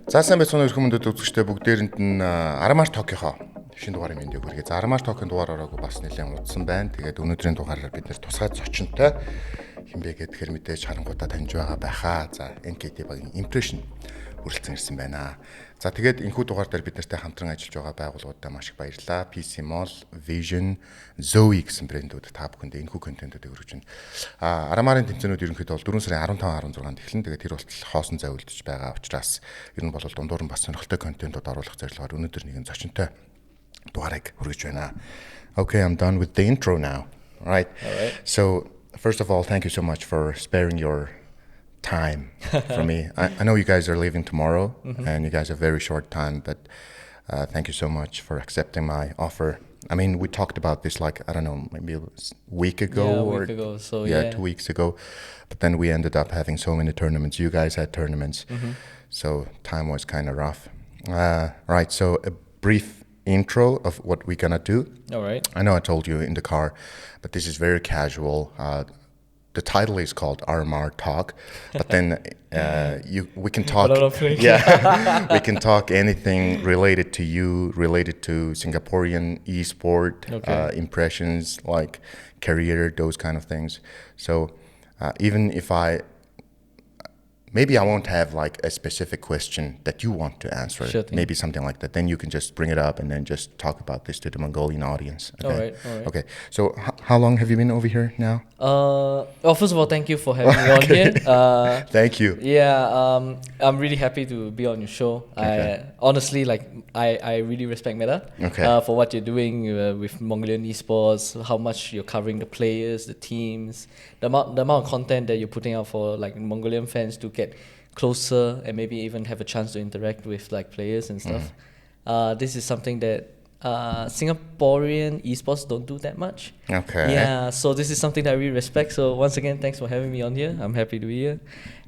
За сайн байцгаана уу хүмүүст үзэгчтэй бүгдээрэнд нь RMR Talk-ийнхоо шинэ дугаарыг мэндийг хүргэе. За RMR Talk-ын дугаараараа бас нэлээд удсан байна. Тэгээд өнөөдрийн дугаараар бид нэр тусгай зочинтой хинбэ гэхээр мэдээж харангуудаа таньж байгаа байхаа. За NKT багийн ImpressioN хүрэлцэн ирсэн байна. За тэгээд энэхүү дугаар дээр бид нартай хамтран ажиллаж байгаа байгууллагуудаа маш их баярлалаа. PC Mall, Vision, Zoe гэсэн брэндүүд та бүхэндээ энэхүү контентуудыг өргөж байна. RMR-ын тэмцээнүүд ерөнхийдөө бол 4 сарын 15-16-нд эхэлнэ. Тэгээд тэр болтол хоосон зай үлдэж байгаа учраас ер нь бол дундуур нь бас сонирхолтой контентууд оруулах зорилгоор өнөөдөр нэгэн зочинтой дугаарыг хүргэж байна. Okay, I'm done with the intro now. All right. So, first of all, thank you so much for sparing your time for me. I know you guys are leaving tomorrow, and you guys have very short time, but thank you so much for accepting my offer. I mean, we talked about this like, I don't know, maybe a week ago. Yeah, a week ago. So, 2 weeks ago. But then we ended up having so many tournaments. You guys had tournaments. So time was kind of rough. Right, so a brief intro of what we're going to do. All right. I know I told you in the car, but this is very casual. The title is called RMR Talk, but then we can talk. Yeah, we can talk anything related to you, related to Singaporean e-sport, impressions, like career, those kind of things. So even if maybe I won't have like a specific question that you want to answer, Sure thing. maybe something like that. Then you can just bring it up and then just talk about this to the Mongolian audience. Okay? All right. Okay. So how long have you been over here now? Well, first of all, thank you for having me on here. Thank you. Yeah, I'm really happy to be on your show. Okay. Honestly, I really respect Meta for what you're doing with Mongolian esports, how much you're covering the players, the teams, the amount of content that you're putting out for like Mongolian fans to get closer and maybe even have a chance to interact with like players and stuff. This is something that Singaporean esports don't do that much. Okay. Yeah, so this is something that I really respect. So once again, thanks for having me on here. I'm happy to be here.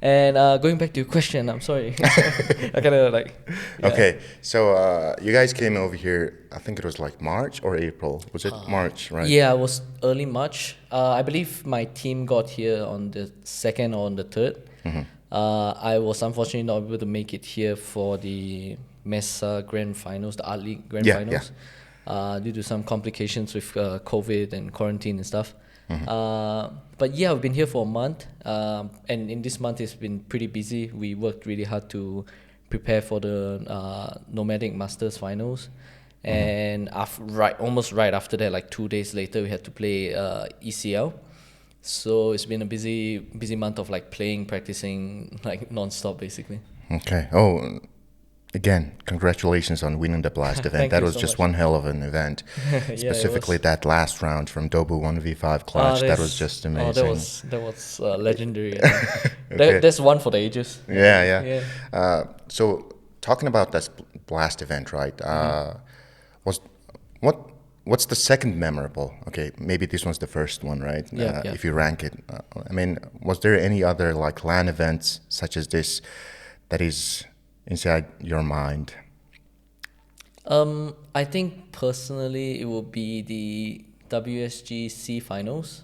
And going back to your question, I'm sorry. I kind of like... Yeah. Okay, so you guys came over here, I think it was like March or April. Was it March, right? Yeah, it was early March. I believe my team got here on the 2nd or on the 3rd. I was unfortunately not able to make it here for the Mesa Grand Finals, the Art League Grand Finals, due to some complications with COVID and quarantine and stuff. But yeah, we've been here for a month, and in this month it's been pretty busy. We worked really hard to prepare for the Nomadic Masters Finals, and almost right after that, like 2 days later, we had to play ECL. So it's been a busy month of like playing, practicing, like non-stop basically. Okay. Oh, again, congratulations on winning the Blast event. That was just one hell of an event. Specifically that last round from Dobu 1v5 clutch. That was just amazing. That was legendary. That's one for the ages. Yeah. So talking about that Blast event, right? What's the second memorable? Okay, maybe this one's the first one, right? If you rank it. I mean, was there any other like LAN events such as this that is inside your mind? I think personally it would be the WSGC finals.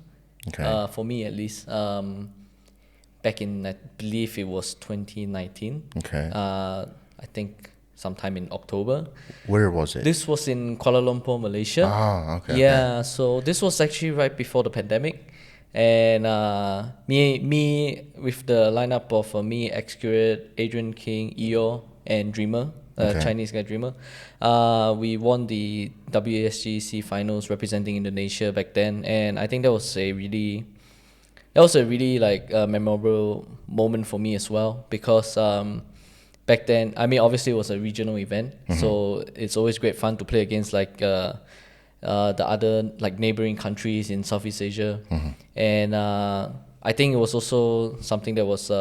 Okay. For me at least. Back in, I believe it was 2019. Okay. I think sometime in October. Where was it? This was in Kuala Lumpur, Malaysia. Okay. Yeah, so this was actually right before the pandemic. And me with the lineup of me, Excurate, Adrian King, Eo, and Dreamer, Chinese guy Dreamer. We won the WSGC finals representing Indonesia back then, and I think that was a really like memorable moment for me as well, because back then, I mean, obviously it was a regional event, so it's always great fun to play against like the other like neighboring countries in Southeast Asia. And I think it was also something that was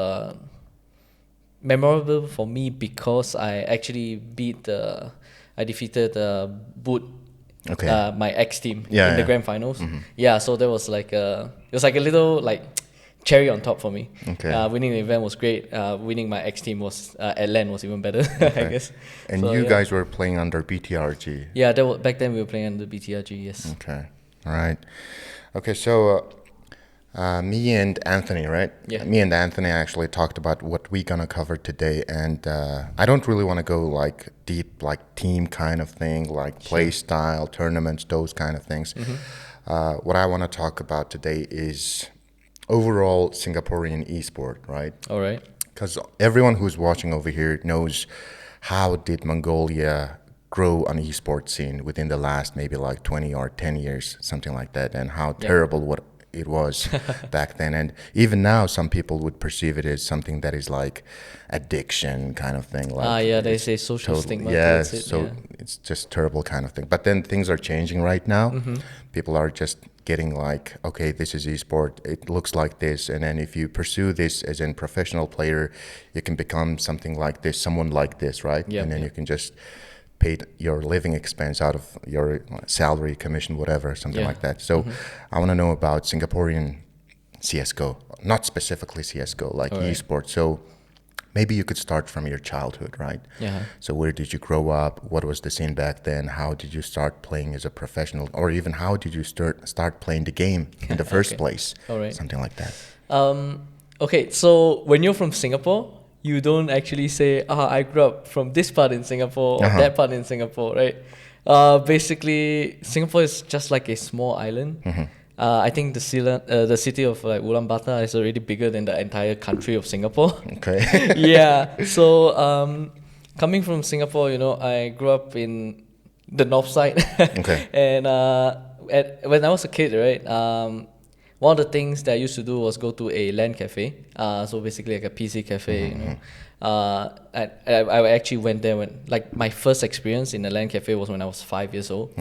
memorable for me because I actually defeated Boot, my ex team in the grand finals. Yeah, so that was like it was like a little like cherry on top for me. Winning the event was great. Winning my ex team was at LAN was even better, I guess. And so, you guys were playing under Vtrg. Yeah, back then we were playing under Vtrg. Yes. Okay. All right. Okay. So Me and Anthony, right? Yeah. Me and Anthony actually talked about what we're gonna cover today, and I don't really want to go like deep, like team kind of thing, like play style, tournaments, those kind of things. What I want to talk about today is overall Singaporean esport, right? All right. Because everyone who's watching over here knows how did Mongolia grow an esport scene within the last maybe like 20 or 10 years, something like that, and how terrible what it was back then. And even now, some people would perceive it as something that is like addiction kind of thing. Like they say social stigma. Yes, it's just terrible kind of thing. But then things are changing right now. People are just getting like, okay, this is esport, it looks like this, and then if you pursue this as a professional player, you can become something like this, someone like this, right? And then you can just pay your living expense out of your salary, commission, whatever, something like that. So I want to know about Singaporean CSGO, not specifically CSGO, like esports. So maybe you could start from your childhood, right? So where did you grow up? What was the scene back then? How did you start playing as a professional? Or even how did you start playing the game in the first place? Something like that. Okay, so when you're from Singapore, you don't actually say, I grew up from this part in Singapore or that part in Singapore, right? Basically, Singapore is just like a small island. I think the city of like Ulaanbaatar is already bigger than the entire country of Singapore. Okay. So coming from Singapore, I grew up in the north side. And when I was a kid, right, one of the things that I used to do was go to a LAN cafe. So basically like a PC cafe. I actually went there when like my first experience in a LAN cafe was when I was 5 years old.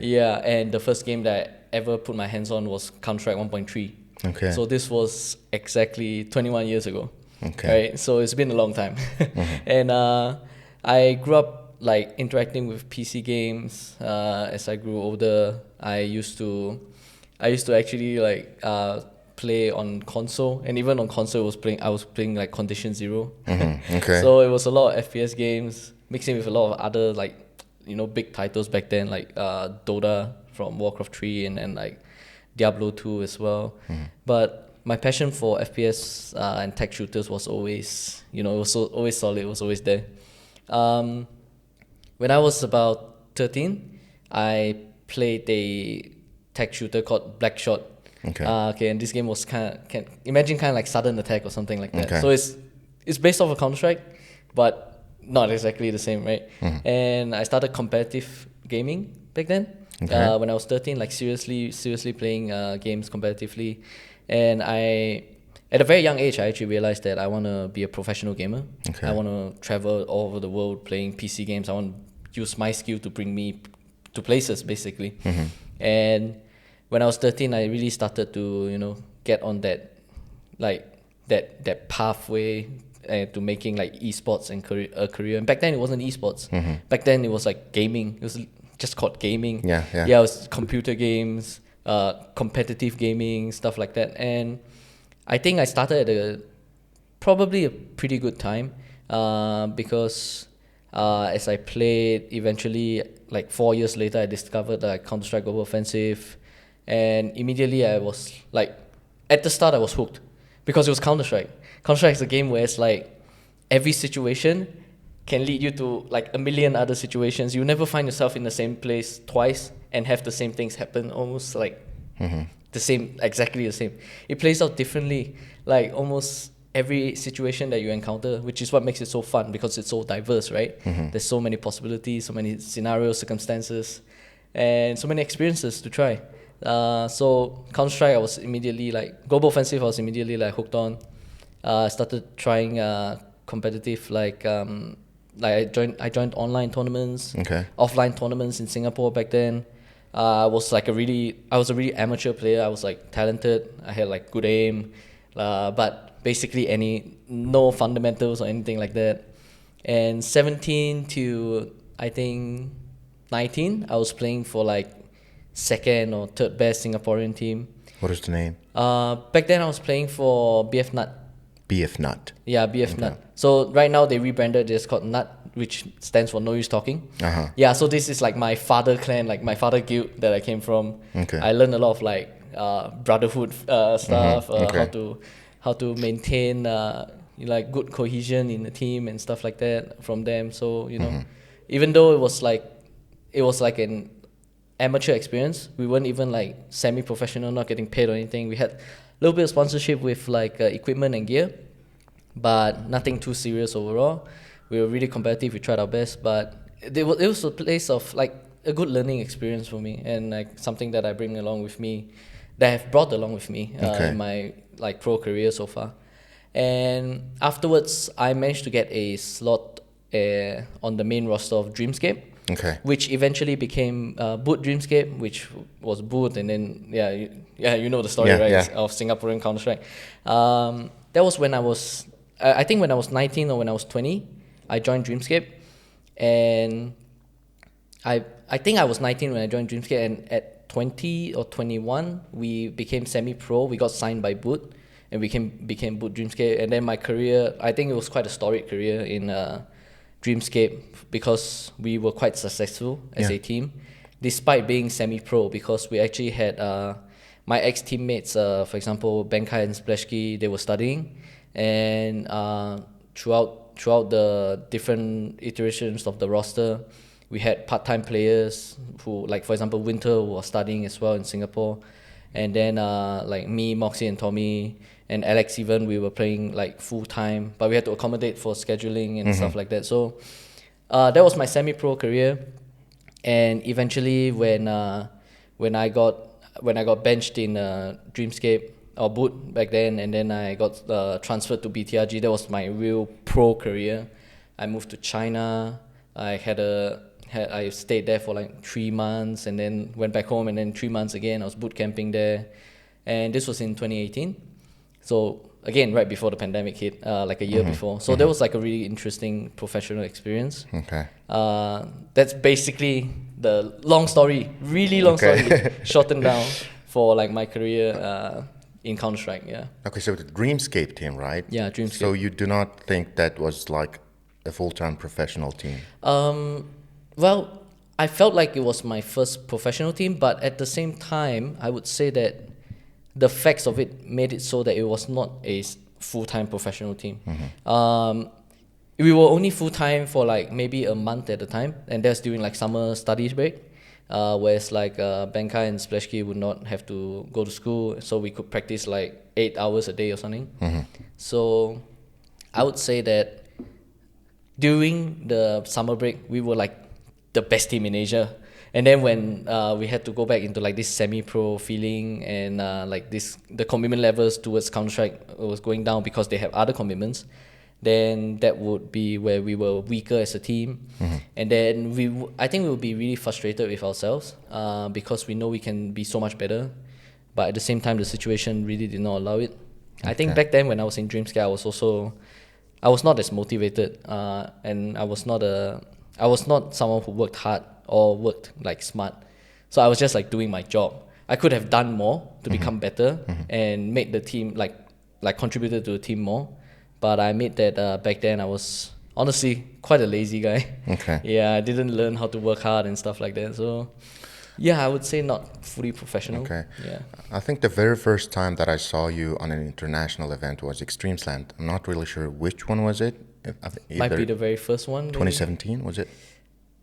Yeah, and the first game that I ever put my hands on was Counter-Strike 1.3. So this was exactly 21 years ago. Right, so it's been a long time. And I grew up like interacting with PC games. As I grew older, I used to actually like play on console, and even on console I was playing like Condition Zero. So it was a lot of FPS games mixing with a lot of other like big titles back then, like Dota from Warcraft 3 and like Diablo 2 as well. But my passion for FPS and tech shooters was always it was always solid, it was always there. When I was about 13, I played a tech shooter called Blackshot. And this game was kind of like Sudden Attack or something like that. So it's based off of Counter-Strike, but not exactly the same, right? And I started competitive gaming back then. When I was 13, like seriously playing games competitively. And at a very young age, I actually realized that I want to be a professional gamer. I want to travel all over the world playing PC games. I want to use my skill to bring me to places, basically. And when I was 13, I really started to, get on that, like that pathway to making like esports and a career. And back then it wasn't esports. Back then it was like gaming. It was just called gaming. Yeah, it was computer games, competitive gaming, stuff like that. And I think I started at probably a pretty good time because as I played, eventually, like 4 years later, I discovered Counter-Strike Global Offensive. And immediately I was like, at the start I was hooked because it was Counter-Strike. Counter-Strike is a game where it's like every situation can lead you to like a million other situations. You never find yourself in the same place twice and have the same things happen, almost like the same, exactly the same. It plays out differently, like almost every situation that you encounter, which is what makes it so fun because it's so diverse, right? There's so many possibilities, so many scenarios, circumstances, and so many experiences to try. So Counter-Strike, I was immediately like Global Offensive. I was immediately like hooked on. I started trying competitive, like I joined online tournaments, offline tournaments in Singapore back then. I was a really amateur player. I was like talented. I had like good aim, but basically no fundamentals or anything like that. And 17 to I think 19, I was playing for like second or third best Singaporean team. What is the name? Back then I was playing for BF Nut. BF Nut. Yeah, BF Nut. So right now they rebranded. It's called Nut, which stands for No Use Talking. Yeah, so this is like my father clan, like my father guild that I came from. I learned a lot of like brotherhood stuff, how to maintain like good cohesion in the team and stuff like that from them. So even though it was like an amateur experience, we weren't even like semi-professional, not getting paid or anything. We had a little bit of sponsorship with like equipment and gear, but nothing too serious overall. We were really competitive. We tried our best, but it was a place of like a good learning experience for me, and like something that I bring along with me, that I have brought along with me in my like pro career so far. And afterwards, I managed to get a slot on the main roster of Dreamscape, which eventually became Boot Dreamscape, which was Boot, and then you know the story, right? Of Singaporean Counter-Strike. That was when I was, I think when I was 19 or when I was 20, I joined Dreamscape, and I think I was 19 when I joined Dreamscape, and at 20 or 21, we became semi-pro. We got signed by Boot, and we became Boot Dreamscape. And then my career, I think it was quite a storied career in Dreamscape, because we were quite successful as a team, despite being semi-pro, because we actually had my ex-teammates, for example, Benkai and Splashki, they were studying, and throughout the different iterations of the roster, we had part-time players who, like for example, Winter, who was studying as well in Singapore, and then like me, Moxie, and Tommy, and Alex even, we were playing like full-time, but we had to accommodate for scheduling and stuff like that. So that was my semi-pro career, and eventually when I got benched in Dreamscape or Boot back then, and then I got transferred to Vtrg, that was my real pro career. I moved to China. I stayed there for like 3 months, and then went back home, and then 3 months again. I was boot camping there, and this was in 2018. So again, right before the pandemic hit, like a year before. So that was like a really interesting professional experience. That's basically the long story, really long story, shortened down for like my career in Counter-Strike. Okay, so the Dreamscape team, right? Yeah, Dreamscape. So you do not think that was like a full-time professional team? Well, I felt like it was my first professional team, but at the same time, I would say that the facts of it made it so that it was not a full-time professional team. We were only full-time for like maybe a month at a time, and that's during like summer studies break, whereas like Benkai and Splashki would not have to go to school, so we could practice like 8 hours a day or something. So I would say that during the summer break, we were like the best team in Asia. And then when we had to go back into like this semi-pro feeling, and like the commitment levels towards Counter-Strike was going down because they have other commitments, then that would be where we were weaker as a team. And then I think we would be really frustrated with ourselves because we know we can be so much better, but at the same time the situation really did not allow it. I think back then when I was in Dreamscape, I was not as motivated, and I was not someone who worked hard or worked like smart. So I was just like doing my job. I could have done more to become better and made the team like contributed to the team more. But I admit that back then I was honestly quite a lazy guy. Yeah, I didn't learn how to work hard and stuff like that. So yeah, I would say not fully professional. Yeah. I think the very first time that I saw you on an international event was Extreme Slam. I'm not really sure which one was it. Might be the very first one. 2017, was it?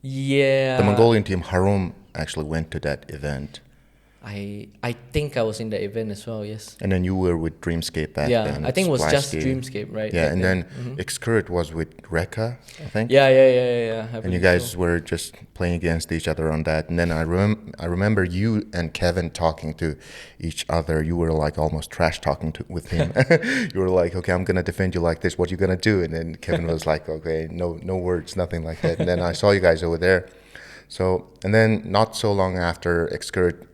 Yeah. The Mongolian team, Harum, actually went to that event. I think I was in that event as well, yes. And then you were with Dreamscape back then. Yeah, I think it was just Dreamscape, right? Yeah, and then Excurred was with Rekka, I think. Yeah. And you guys were just playing against each other on that. And then I remember you and Kevin talking to each other. You were like almost trash talking with him. You were like, okay, I'm going to defend you like this. What are you going to do? And then Kevin was like, okay, no words, nothing like that. And then I saw you guys over there. So, and then not so long after Excurred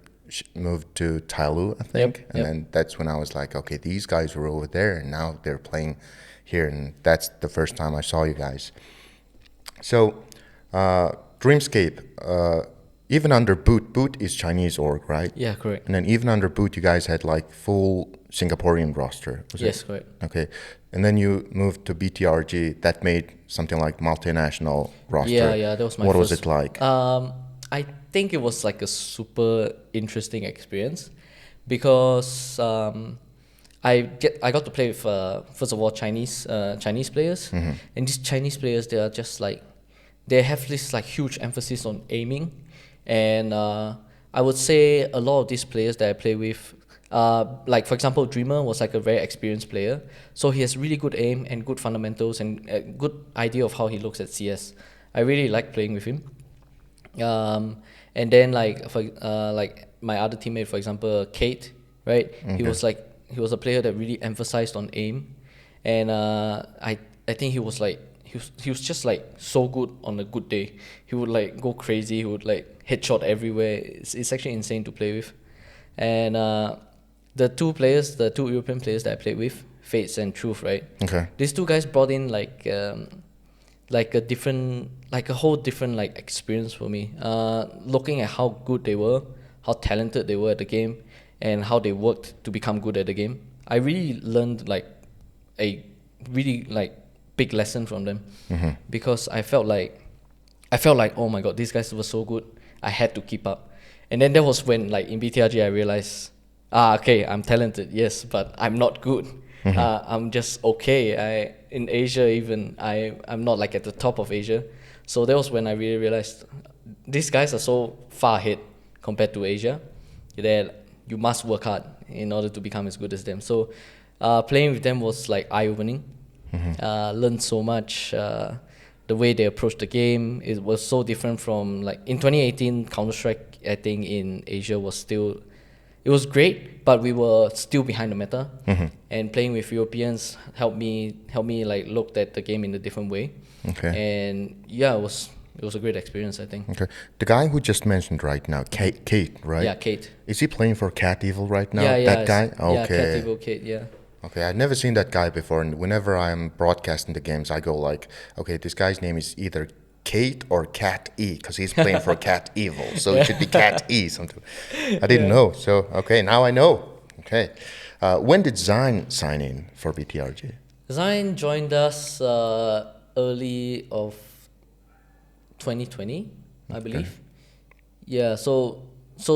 moved to Tailu, I think. And then that's when I was like, okay, these guys were over there and now they're playing here. And that's the first time I saw you guys. So Dreamscape, even under Boot is Chinese org, right? Yeah, correct. And then even under Boot, you guys had like full Singaporean roster. Yes, correct. Okay. And then you moved to BTRG. That made something like multinational roster. Yeah, that was my What first. was it like? I think it was like a super interesting experience because I got to play with first of all Chinese players, and these Chinese players, they are just like, they have this like huge emphasis on aiming, and I would say a lot of these players that I play with, like for example Dreamer was like a very experienced player, so he has really good aim and good fundamentals and a good idea of how he looks at CS. I really like playing with him. And then like for like my other teammate, for example Kate, right? He was a player that really emphasized on aim, and I think he was just like so good on a good day. He would like go crazy. He would like headshot everywhere. It's actually insane to play with. And the two European players that I played with, Fates and Truth, right? Okay. These two guys brought in like a whole different like experience for me. Looking at how good they were, how talented they were at the game, and how they worked to become good at the game. I really learned like a really like big lesson from them, because I felt like oh my god, these guys were so good. I had to keep up. And then that was when like in Vtrg I realized, okay, I'm talented, yes, but I'm not good. I'm just okay. In Asia even I'm not like at the top of Asia. So that was when I really realized these guys are so far ahead compared to Asia that you must work hard in order to become as good as them. So playing with them was like eye-opening. Learned so much. The way they approached the game, it was so different from like in 2018 Counter-Strike. I think in Asia it was great, but we were still behind the meta. And playing with Europeans helped me like look at the game in a different way. And yeah, it was a great experience, I think. The guy who just mentioned right now, Kate, right? Yeah, Kate. Is he playing for Cat Evil right now? Yeah, that guy? Okay. Yeah, Cat Evil, Kate, yeah. Okay, I've never seen that guy before, and whenever I'm broadcasting the games, I go like, okay, this guy's name is either Kate or Cat E, because he's playing for Cat Evil, so it should be Cat E something. I didn't know, so okay, now I know. Okay, when did Zine sign in for Vtrg? Zine joined us early of 2020, I believe. Yeah, so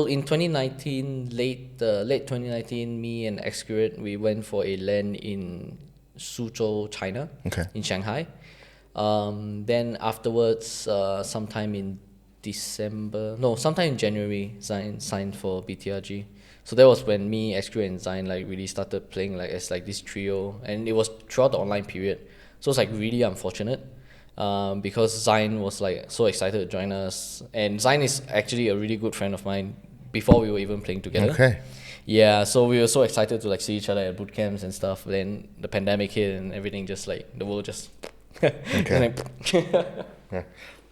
in 2019, late 2019, me and Xcurate, we went for a LAN in Suzhou, China, in Shanghai. Then afterwards, sometime in January, Zine signed for Vtrg. So that was when me, Xcurate, and Zine like really started playing like as like this trio, and it was throughout the online period. So it's like really unfortunate. Because Zine was like so excited to join us, and Zine is actually a really good friend of mine before we were even playing together. Okay. Yeah, so we were so excited to like see each other at boot camps and stuff. Then the pandemic hit and everything just like the world just. Okay. Yeah.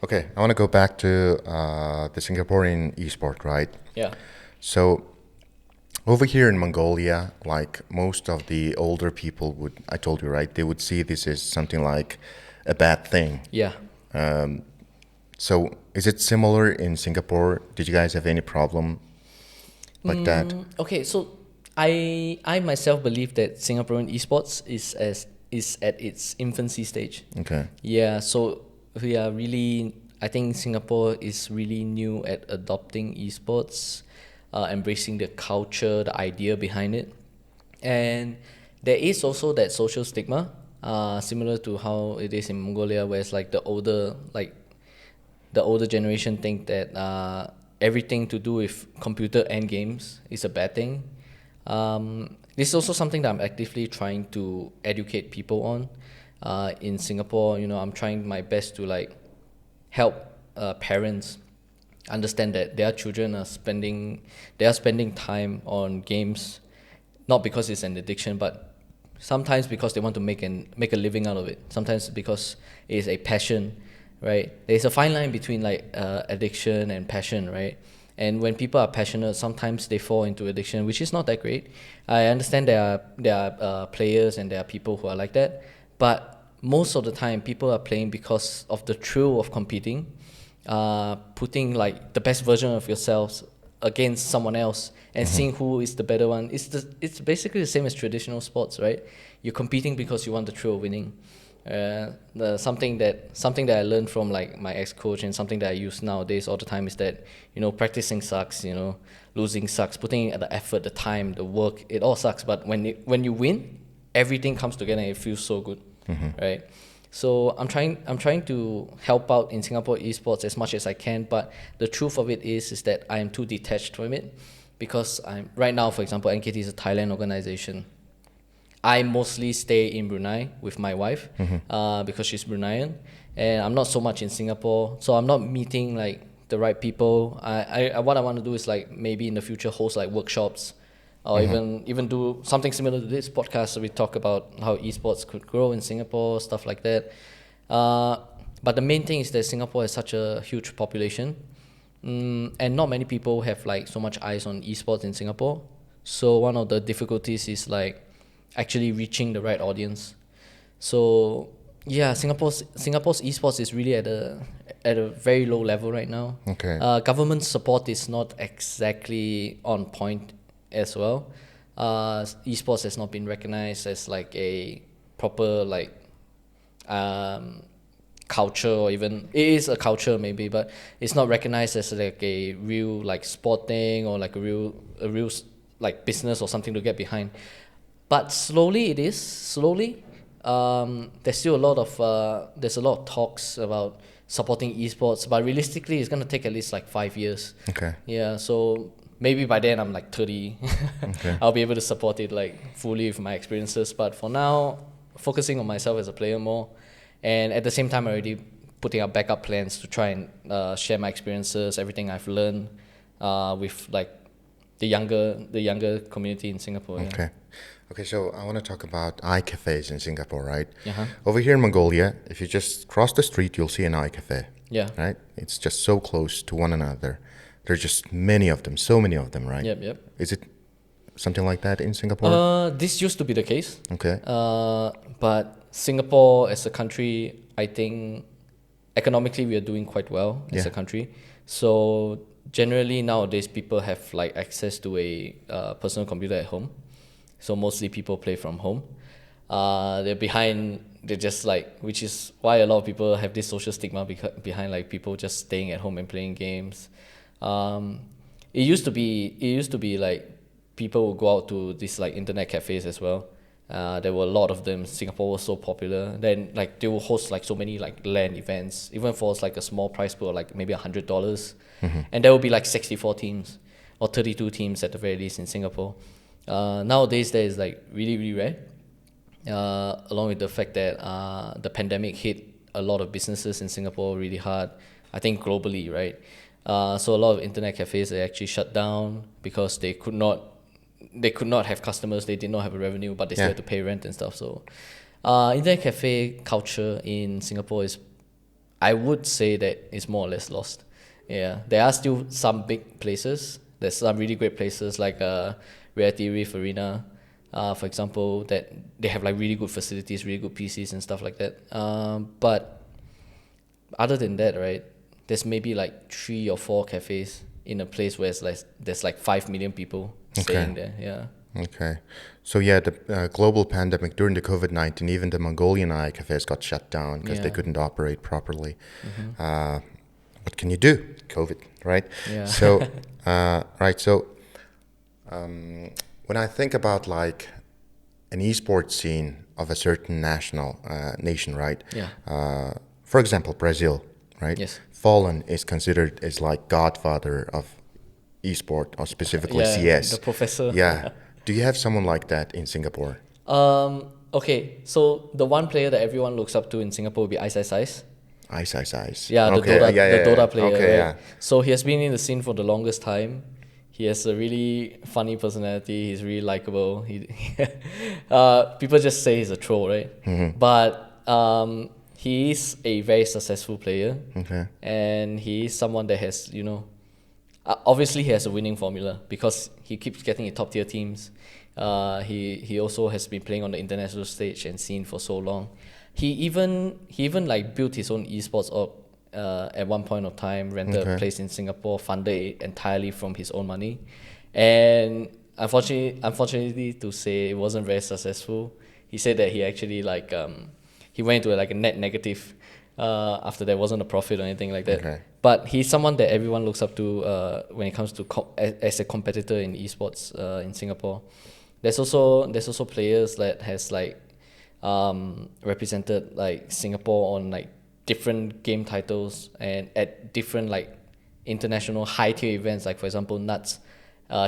Okay, I want to go back to the Singaporean esport, right? Yeah. So over here in Mongolia, like most of the older people would, I told you, right? They would see this as something like a bad thing. Yeah. So is it similar in Singapore? Did you guys have any problem like that? Okay, so I myself believe that Singaporean esports is at its infancy stage. Okay. Yeah, so we are really, I think Singapore is really new at adopting esports, embracing the culture, the idea behind it. And there is also that social stigma. Similar to how it is in Mongolia, where it's like the older generation think that everything to do with computer and games is a bad thing. This is also something that I'm actively trying to educate people on. In Singapore, I'm trying my best to like help parents understand that their children are spending time on games, not because it's an addiction, but sometimes because they want to make a living out of it. Sometimes because it is a passion, right? There's a fine line between like addiction and passion, right? And when people are passionate, sometimes they fall into addiction, which is not that great. I understand there are players and there are people who are like that, but most of the time people are playing because of the thrill of competing, putting like the best version of yourselves against someone else and seeing who is the better one. It's basically the same as traditional sports, right? You're competing because you want the thrill of winning. Something that I learned from like my ex-coach and something that I use nowadays all the time is that practicing sucks. losing sucks. Putting the effort, the time, the work, it all sucks. But when you win, everything comes together and it feels so good, right? So I'm trying to help out in Singapore esports as much as I can. But the truth of it is that I am too detached from it, because I'm right now, for example, NKT is a Thailand organization. I mostly stay in Brunei with my wife because she's Bruneian, and I'm not so much in Singapore, so I'm not meeting like the right people. I what I want to do is like maybe in the future host like workshops, or even do something similar to this podcast. So we talk about how esports could grow in Singapore, stuff like that. But the main thing is that Singapore has such a huge population, and not many people have like so much eyes on esports in Singapore. So one of the difficulties is like actually reaching the right audience. So yeah, Singapore's esports is really at a very low level right now. Okay. Government support is not exactly on point as well. Esports has not been recognized as like a proper like culture, or even it is a culture maybe, but it's not recognized as like a real like sport thing, or like a real like business or something to get behind. But slowly it is. There's still a lot of talks about supporting esports, but realistically it's gonna take at least like 5 years. Okay. Yeah, so maybe by then I'm like 30. Okay. I'll be able to support it like fully with my experiences. But for now, focusing on myself as a player more, and at the same time already putting up backup plans to try and share my experiences, everything I've learned with like the younger community in Singapore. Yeah. Okay. Okay, so I want to talk about iCafes in Singapore, right? Uh-huh. Over here in Mongolia, if you just cross the street, you'll see an iCafe. Yeah. Right? It's just so close to one another. There's just many of them, so many of them, right? Yep. Is it something like that in Singapore? This used to be the case. Okay. But Singapore as a country, I think economically we are doing quite well as a country. So generally nowadays people have like access to a personal computer at home. So mostly people play from home. They're just like, which is why a lot of people have this social stigma behind like people just staying at home and playing games. It used to be like people would go out to these like internet cafes as well. There were a lot of them. Singapore was so popular. Then like they will host like so many like LAN events, even for like a small price pool, like maybe $100, and there will be like 64 teams or 32 teams at the very least in Singapore. Nowadays that is like really, really rare. Along with the fact that the pandemic hit a lot of businesses in Singapore really hard. I think globally, right? So a lot of internet cafes, they actually shut down because they could not have customers. They did not have a revenue, but they still had to pay rent and stuff. So internet cafe culture in Singapore is, I would say that it's more or less lost. Yeah, there are still some big places. There's some really great places like Reality Reef Arena, for example, that they have like really good facilities, really good PCs and stuff like that. But other than that, right, there's maybe like 3 or 4 cafes in a place where there's like 5 million people staying there. Yeah. Okay. So yeah, the global pandemic during the COVID-19, even the Mongolian iCafes got shut down because they couldn't operate properly. What can you do? COVID, right? Yeah. So, right. So, when I think about like an esports scene of a certain nation, right? Yeah. For example, Brazil, right? Yes. Fallen is considered as like godfather of esport, or specifically CS. The professor. Yeah. Do you have someone like that in Singapore? Okay, so the one player that everyone looks up to in Singapore would be Ice. Ice. Yeah, the Okay, Dota player. Okay, right? yeah. So he has been in the scene for the longest time. He has a really funny personality. He's really likable. People just say he's a troll, right? But he is a very successful player. Okay. And he is someone that has, obviously he has a winning formula because he keeps getting in top tier teams. He also has been playing on the international stage and scene for so long. He even like built his own esports up at one point of time, rented a place in Singapore, funded it entirely from his own money, and unfortunately to say, it wasn't very successful. He said that he actually he went into like a net negative after there wasn't a profit or anything like that. Okay. But he's someone that everyone looks up to when it comes to as a competitor in esports in Singapore. There's also players that has like represented like Singapore on like different game titles and at different like international high tier events. Like for example, Nuts.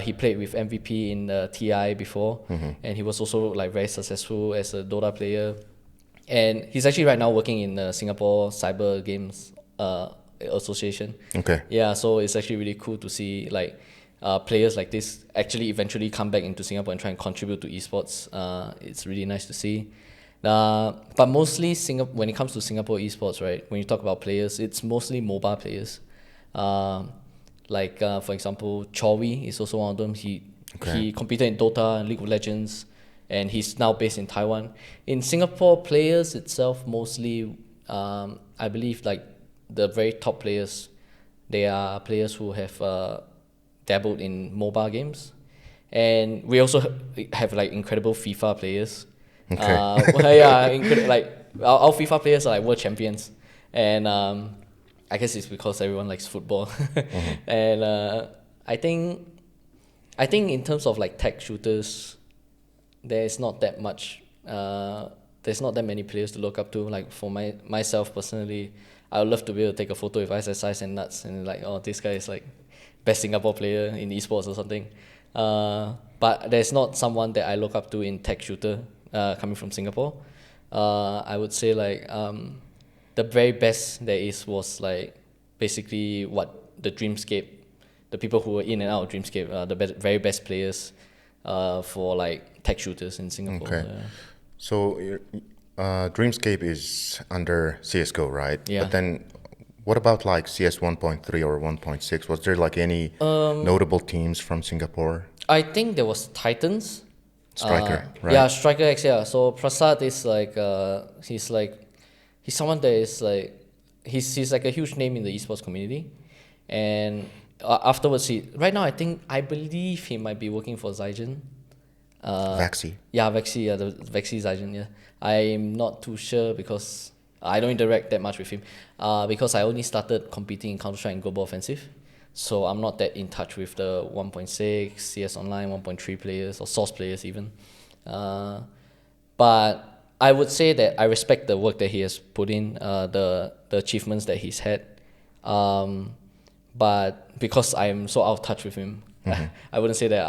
He played with MVP in TI before, and he was also like very successful as a Dota player. And he's actually right now working in the Singapore Cyber Games Association. Okay. Yeah, so it's actually really cool to see like players like this actually eventually come back into Singapore and try and contribute to esports. It's really nice to see. But mostly when it comes to Singapore esports, right? When you talk about players, it's mostly mobile players. Like for example, Chowi is also one of them. He competed in Dota and League of Legends, and he's now based in Taiwan. In Singapore, players itself mostly, I believe, like the very top players, they are players who have dabbled in mobile games, and we also have like incredible FIFA players. Okay. Like our FIFA players are like world champions, and I guess it's because everyone likes football. And I think in terms of like tech shooters, there's not that much. There's not that many players to look up to. Like for myself personally, I would love to be able to take a photo with SSIs and Nuts and like, oh, this guy is like best Singapore player in esports or something. But there's not someone that I look up to in tech shooter coming from Singapore. I would say like the very best there was like basically what the Dreamscape, the people who were in and out of Dreamscape, the very best players for like tech shooters in Singapore. Okay. So Dreamscape is under CSGO, right? Yeah. But then what about like CS 1.3 or 1.6? Was there like any notable teams from Singapore? I think there was Titans. Striker, right? Yeah, Striker X, yeah. So Prasad is like, he's someone that is like, he's like a huge name in the esports community. And afterwards, right now I believe he might be working for Zygen. Vaxi. Yeah, Vaxi, the Vaxi Zygen, yeah. I'm not too sure because I don't interact that much with him. Because I only started competing in Counter-Strike and Global Offensive. So I'm not that in touch with the 1.6, CS Online, 1.3 players, or Source players even. But I would say that I respect the work that he has put in, the achievements that he's had. But because I'm so out of touch with him, I wouldn't say that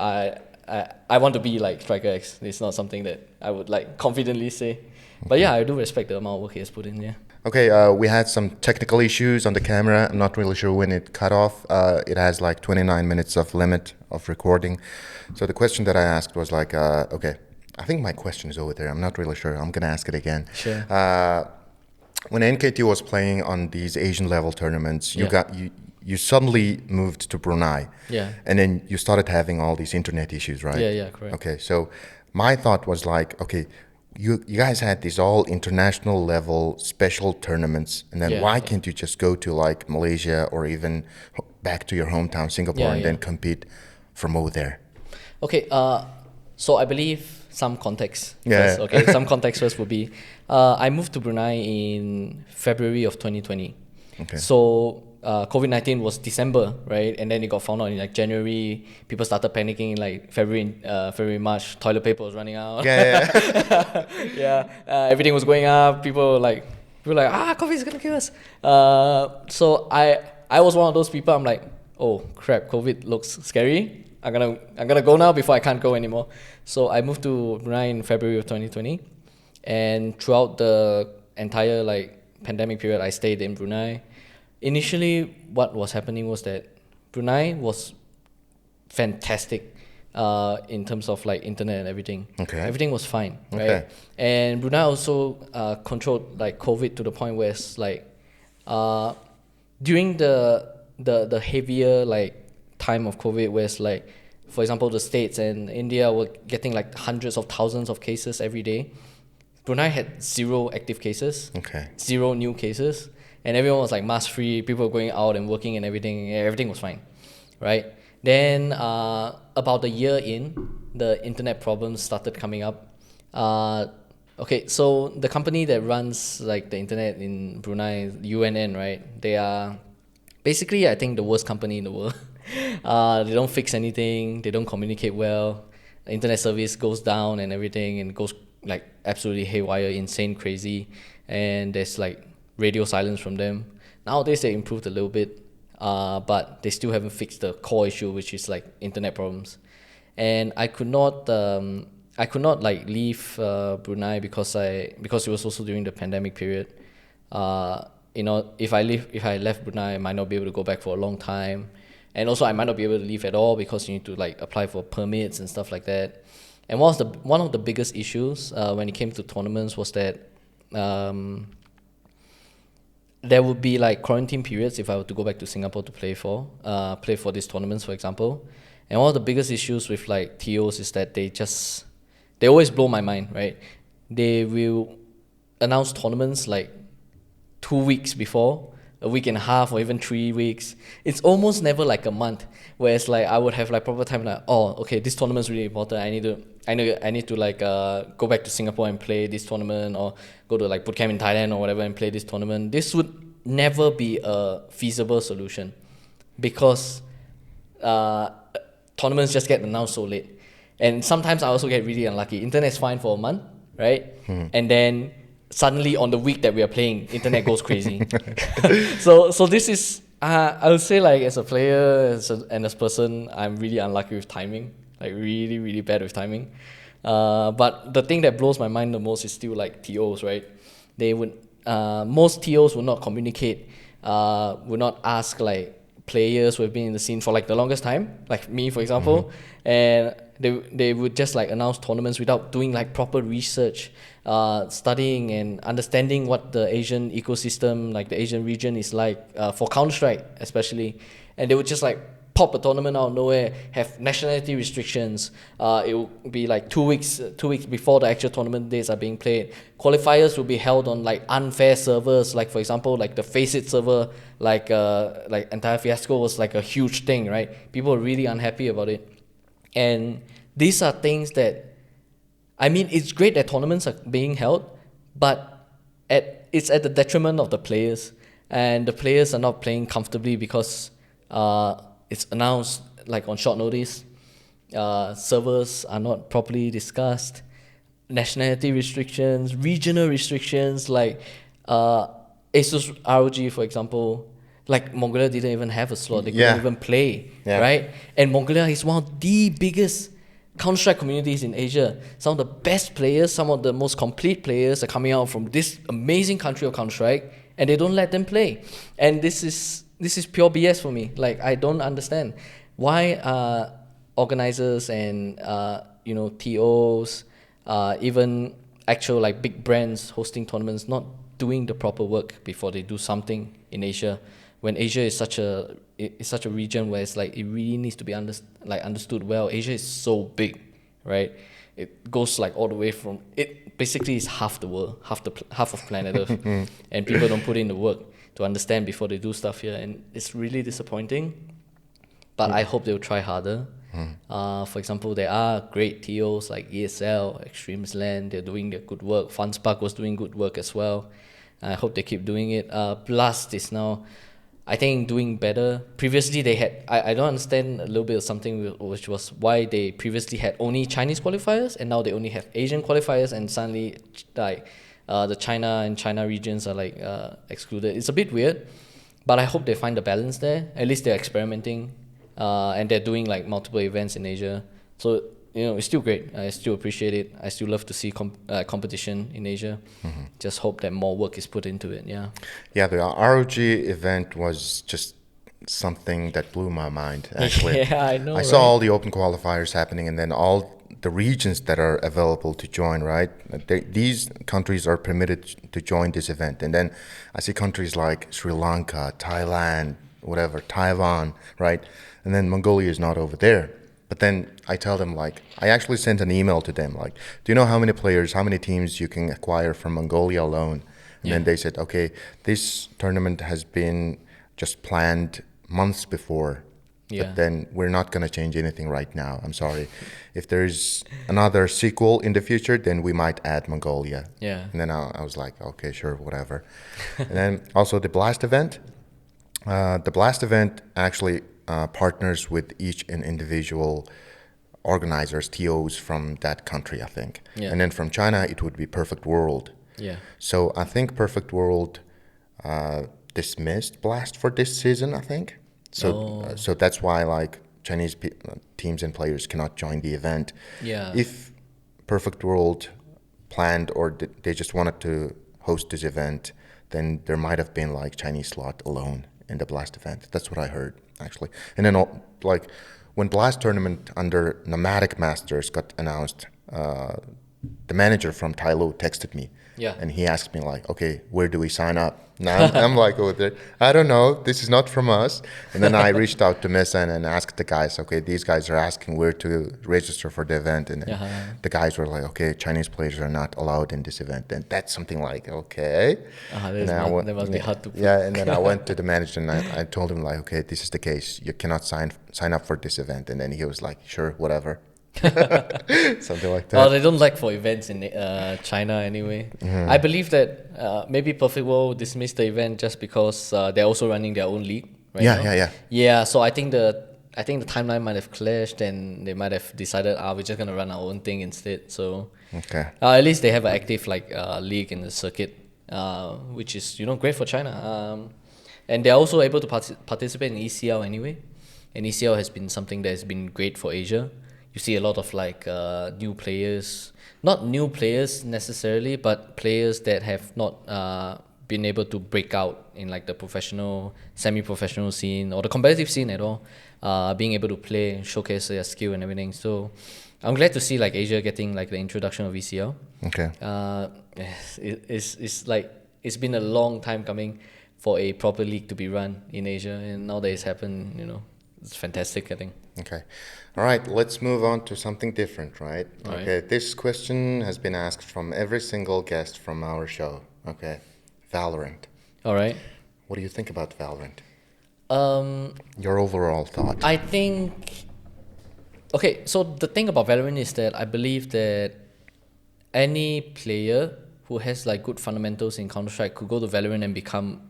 I want to be like Striker X. It's not something that I would like confidently say. But yeah, I do respect the amount of work he has put in, yeah. Okay, we had some technical issues on the camera. I'm not really sure when it cut off. It has like 29 minutes of limit of recording. So the question that I asked was like, okay, I think my question is over there. I'm not really sure. I'm going to ask it again. Sure. When NKT was playing on these Asian level tournaments, you suddenly moved to Brunei. Yeah. And then you started having all these internet issues, right? Yeah, correct. Okay, so my thought was like, okay, you guys had these all international level special tournaments, and then why can't you just go to like Malaysia or even back to your hometown Singapore and then compete from over there? Okay, so I believe some context Yeah. first. Okay, some context first would be, I moved to Brunei in February of 2020. Okay. So COVID-19 was December, right? And then it got found out in like January. People started panicking in like February, March. Toilet paper was running out. Yeah. Everything was going up. People were like, COVID is gonna kill us. So I was one of those people. I'm like, oh crap, COVID looks scary. I'm gonna go now before I can't go anymore. So I moved to Brunei in February of 2020, and throughout the entire like pandemic period, I stayed in Brunei. Initially, what was happening was that Brunei was fantastic in terms of like internet and everything. Okay. Everything was fine, right? Okay. And Brunei also controlled like COVID to the point where it's like during the heavier like time of COVID, where it's like, for example, the States and India were getting like hundreds of thousands of cases every day. Brunei had 0 active cases, 0 new cases, and everyone was like mask free. People were going out and working and everything was fine, right? Then about a year in, the internet problems started coming up. Okay, so the company that runs like the internet in Brunei, UNN, right? They are basically, I think, the worst company in the world. They don't fix anything. They don't communicate well. The internet service goes down and everything, and goes like absolutely haywire, insane, crazy. And there's like radio silence from them. Nowadays they improved a little bit, but they still haven't fixed the core issue, which is like internet problems. And I could not like leave Brunei because it was also during the pandemic period. If I left Brunei, I might not be able to go back for a long time, and also I might not be able to leave at all because you need to like apply for permits and stuff like that. And one of the biggest issues when it came to tournaments was that there would be like quarantine periods if I were to go back to Singapore to play for these tournaments, for example. And one of the biggest issues with like TOs is that they always blow my mind, right? They will announce tournaments like 2 weeks before, a week and a half, or even 3 weeks. It's almost never like a month, whereas like I would have like proper time, like, oh, okay, this tournament's really important. I need to like go back to Singapore and play this tournament, or go to like bootcamp in Thailand or whatever and play this tournament. This would never be a feasible solution because tournaments just get announced so late. And sometimes I also get really unlucky. Internet's fine for a month, right? And then suddenly on the week that we are playing, internet goes crazy. So this is, I would say, like, as a player and as a person, I'm really unlucky with timing, like really, really bad with timing. But the thing that blows my mind the most is still like TOs, right? They would, most TOs would not communicate, would not ask like players who have been in the scene for like the longest time, like me, for example, and they would just like announce tournaments without doing like proper research, studying and understanding what the Asian ecosystem, like the Asian region is like, for Counter-Strike especially. And they would just like pop a tournament out of nowhere, have nationality restrictions. It will be like 2 weeks before the actual tournament days are being played. Qualifiers will be held on like unfair servers, like for example, like the Face It server, like entire fiasco was like a huge thing, right? People were really unhappy about it. And these are things that, I mean, it's great that tournaments are being held, but it's at the detriment of the players. And the players are not playing comfortably because it's announced like on short notice. Servers are not properly discussed. Nationality restrictions, regional restrictions, like ASUS ROG, for example. Like Mongolia didn't even have a slot. They couldn't even play, right? And Mongolia is one of the biggest Counter-Strike communities in Asia. Some of the best players, some of the most complete players are coming out from this amazing country of Counter-Strike, and they don't let them play. And this is pure BS for me. Like, I don't understand why organizers and TOs, even actual like big brands hosting tournaments, not doing the proper work before they do something in Asia. When Asia is such a region where it's like it really needs to be understood well. Asia is so big, right? It goes like all the way from, it basically is half the world, half of planet Earth, and people don't put in the work to understand before they do stuff here, and it's really disappointing. But I hope they'll try harder. For example, there are great TOs like ESL, Extremes Land. They're doing their good work. FunSpark was doing good work as well. I hope they keep doing it. Blast is now, I think, doing better. Previously, they had, I don't understand a little bit of something, which was why they previously had only Chinese qualifiers, and now they only have Asian qualifiers, and suddenly like the China regions are like excluded. It's a bit weird, but I hope they find the balance there. At least they're experimenting, and they're doing like multiple events in Asia. So it's still great. I still appreciate it. I still love to see competition in Asia. Just hope that more work is put into it. Yeah, the ROG event was just something that blew my mind, actually. Yeah, I know. I saw all the open qualifiers happening, and then all the regions that are available to join, right? These countries are permitted to join this event. And then I see countries like Sri Lanka, Thailand, whatever, Taiwan, right? And then Mongolia is not over there. But then I tell them, like, I actually sent an email to them, like, do you know how many players, how many teams you can acquire from Mongolia alone? And then they said, okay, this tournament has been just planned months before. Yeah. But then we're not going to change anything right now. I'm sorry. If there's another sequel in the future, then we might add Mongolia. Yeah. And then I was like, okay, sure, whatever. And then also the Blast event. The Blast event actually partners with each and individual organizers, TOs from that country, I think. Yeah. And then from China, it would be Perfect World. Yeah. So I think Perfect World dismissed Blast for this season, I think. So that's why like Chinese teams and players cannot join the event. Yeah. If Perfect World planned or they just wanted to host this event, then there might have been like Chinese slot alone in the Blast event. That's what I heard actually. And then like when Blast tournament under Nomadic Masters got announced, the manager from Tyloo texted me. Yeah. And he asked me like, okay, where do we sign up? Now I'm like, I don't know. This is not from us. And then I reached out to Mesa and asked the guys, okay, these guys are asking where to register for the event. And the guys were like, okay, Chinese players are not allowed in this event. And that's something like, okay. That must be hard to Yeah, and then I went to the manager and I told him like, okay, this is the case. You cannot sign up for this event. And then he was like, sure, whatever. Something like that. Oh, they don't like for events in China anyway. I believe that maybe Perfect World dismissed the event just because they're also running their own league right now. Yeah, so I think the timeline might have clashed and they might have decided we're just gonna run our own thing instead. So at least they have an active like league in the circuit, which is great for China. And they're also able to participate in ECL anyway. And ECL has been something that has been great for Asia. You see a lot of like new players, not new players necessarily, but players that have not been able to break out in like the professional, semi-professional scene or the competitive scene at all, being able to play, showcase their skill and everything. So I'm glad to see like Asia getting like the introduction of ECL. Okay. It's like it's been a long time coming for a proper league to be run in Asia, and now that it's happened, it's fantastic, I think. Okay. All right, let's move on to something different, right? All okay, right. This question has been asked from every single guest from our show. Okay, Valorant. All right. What do you think about Valorant? Your overall thought. I think... Okay, so the thing about Valorant is that I believe that any player who has like good fundamentals in Counter-Strike could go to Valorant and become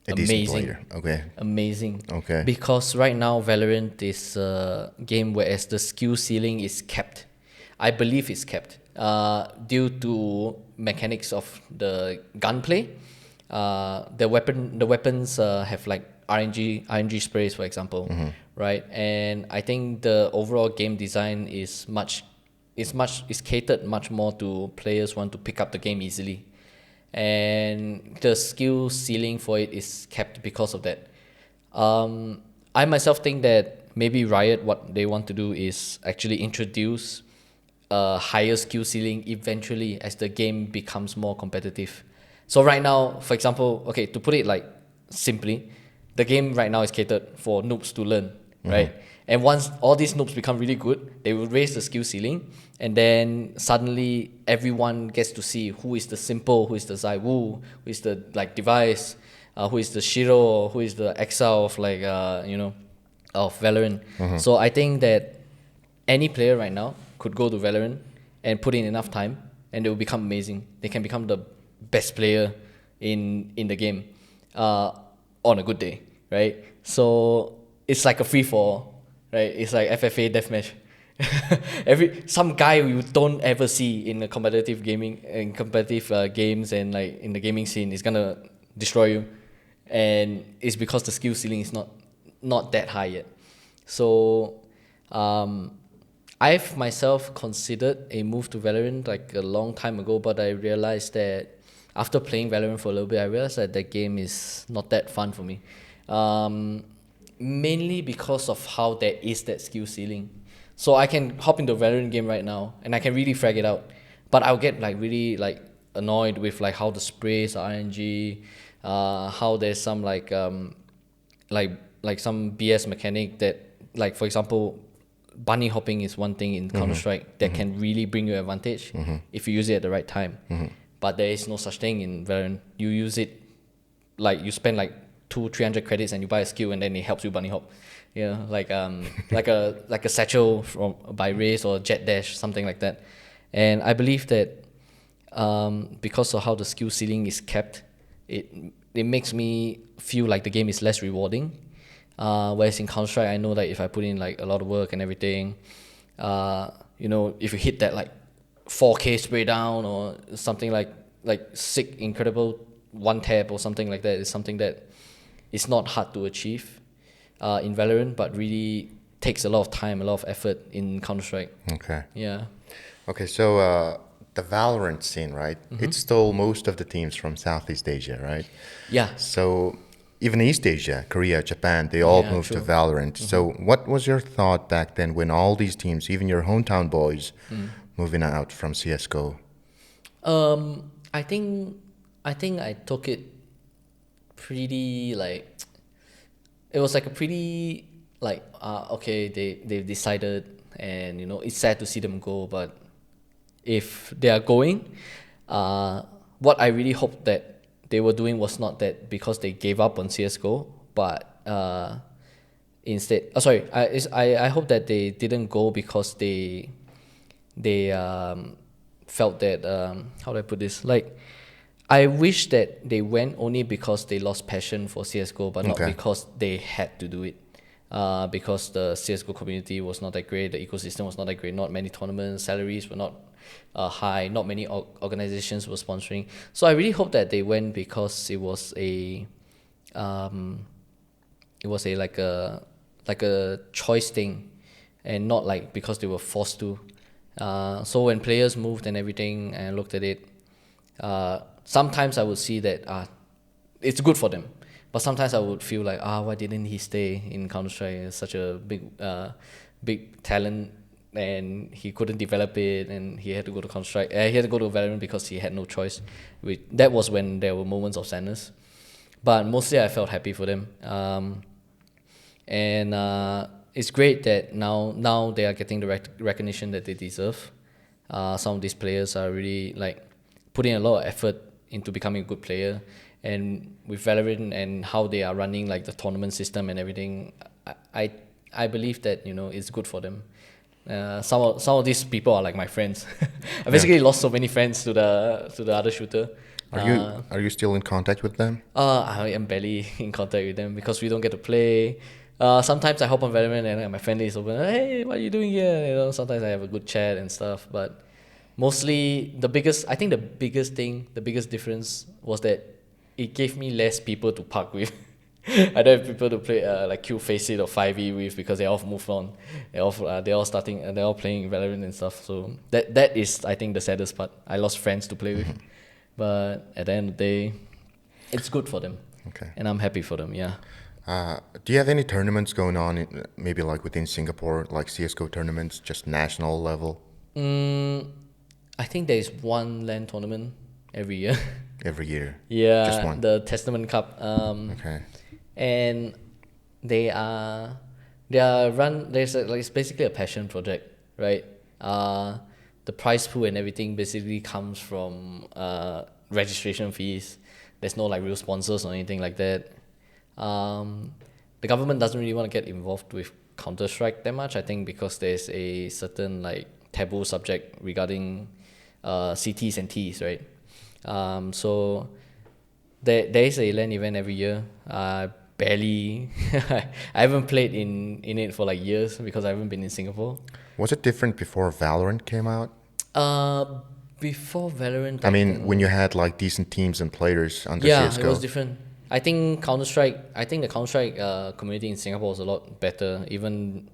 amazing. Player. Okay. Amazing. Okay. Because right now Valorant is a game where the skill ceiling is capped. I believe it's capped due to mechanics of the gunplay. The weapons have like RNG sprays, for example, right? And I think the overall game design is catered much more to players want to pick up the game easily. And the skill ceiling for it is kept because of that. I myself think that maybe Riot, what they want to do is actually introduce a higher skill ceiling eventually as the game becomes more competitive. So right now, for example, okay, to put it like simply, the game right now is catered for noobs to learn, right? And once all these noobs become really good, they will raise the skill ceiling, and then suddenly everyone gets to see who is the Simple, who is the Zai Wu, who is the like device, who is the Shiro, who is the Exile of like of Valorant. So I think that any player right now could go to Valorant and put in enough time, and they will become amazing. They can become the best player in the game on a good day, right? So it's like a free for all. Right, it's like FFA deathmatch. Some guy you don't ever see in a competitive gaming and competitive games and like in the gaming scene is gonna destroy you, and it's because the skill ceiling is not that high yet. So, I've myself considered a move to Valorant like a long time ago, but I realized that after playing Valorant for a little bit, I realized that the game is not that fun for me. Mainly because of how there is that skill ceiling. So I can hop into a Valorant game right now and I can really frag it out, but I'll get like really like annoyed with like how the sprays are RNG, how there's some like some BS mechanic that, like for example, bunny hopping is one thing in Counter-Strike that can really bring you advantage if you use it at the right time. But there is no such thing in Valorant. You use it, like you spend like 200-300 credits and you buy a skill and then it helps you bunny hop. Like a satchel by Race or Jet Dash, something like that. And I believe that because of how the skill ceiling is kept, it makes me feel like the game is less rewarding. Whereas in Counter-Strike, I know that if I put in like a lot of work and everything, if you hit that like 4K spray down or something like sick, incredible one tap or something like that, is something that is not hard to achieve in Valorant, but really takes a lot of time, a lot of effort in Counter-Strike. Okay. Yeah. Okay, so the Valorant scene, right? It stole most of the teams from Southeast Asia, right? Yeah. So even East Asia, Korea, Japan, they all moved to Valorant. So what was your thought back then when all these teams, even your hometown boys, moving out from CSGO? I think I took it pretty like, it was like a pretty like okay, they've decided, and it's sad to see them go, but if they are going, what I really hope that they were doing was not that because they gave up on CSGO, but instead, I hope that they didn't go because they felt that how do I put this, like, I wish that they went only because they lost passion for CSGO, but not because they had to do it. Because the CSGO community was not that great, the ecosystem was not that great, not many tournaments, salaries were not high, not many organizations were sponsoring. So I really hope that they went because it was like a choice thing, and not like because they were forced to. So when players moved and everything, and I looked at it, sometimes I would see that it's good for them, but sometimes I would feel like, why didn't he stay in Counter-Strike? It's such a big talent, and he couldn't develop it, and he had to go to Counter-Strike. He had to go to Valorant because he had no choice. That was when there were moments of sadness, but mostly I felt happy for them. And it's great that now they are getting the recognition that they deserve. Some of these players are really like putting a lot of effort into becoming a good player, and with Valorant and how they are running like the tournament system and everything, I believe that it's good for them. Some of these people are like my friends. I basically lost so many friends to the other shooter. Are you still in contact with them? I am barely in contact with them because we don't get to play. Sometimes I hop on Valorant and my family is open. Hey, what are you doing here? Sometimes I have a good chat and stuff, but mostly the biggest difference was that it gave me less people to park with. I don't have people to play like Q Face It or 5e with because they all moved on. They're all playing Valorant and stuff. So that is, I think, the saddest part. I lost friends to play with, but at the end of the day, it's good for them. Okay. And I'm happy for them. Yeah. Do you have any tournaments going on, maybe like within Singapore, like CSGO tournaments, just national level? I think there is one LAN tournament every year. Every year? Yeah, Just one? the Testament Cup. Okay. And they are run. It's basically a passion project, right? The prize pool and everything basically comes from registration fees. There's no like real sponsors or anything like that. The government doesn't really want to get involved with Counter-Strike that much, I think, because there's a certain like taboo subject regarding CTs and Ts, right? So there is a LAN event every year. Barely, I haven't played in it for like years because I haven't been in Singapore. Was it different before Valorant came out? Before Valorant, I mean, when you had like decent teams and players under yeah, CSGO. it was different. I think the Counter-Strike community in Singapore was a lot better. Even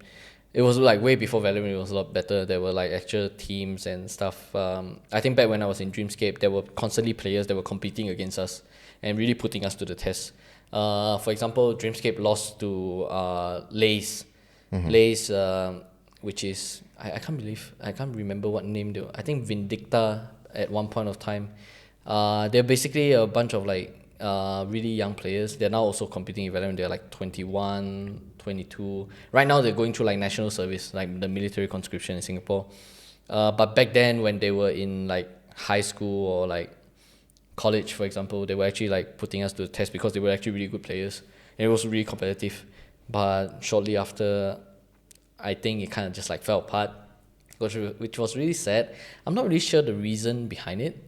it was like way before Valorant, it was a lot better. There were like actual teams and stuff. I think back when I was in Dreamscape, there were constantly players that were competing against us and really putting us to the test. For example, Dreamscape lost to Lays. Lays, which is I can't remember what name they were. I think Vindicta at one point of time. They're basically a bunch of like really young players. They're now also competing in Valorant. They're like 21, 22. Right now they're going through like national service, like the military conscription in Singapore. But back then when they were in like high school or like college, for example, they were actually like putting us to the test because they were actually really good players. And it was really competitive. But shortly after, I think it kind of just like fell apart, which was really sad. I'm not really sure the reason behind it.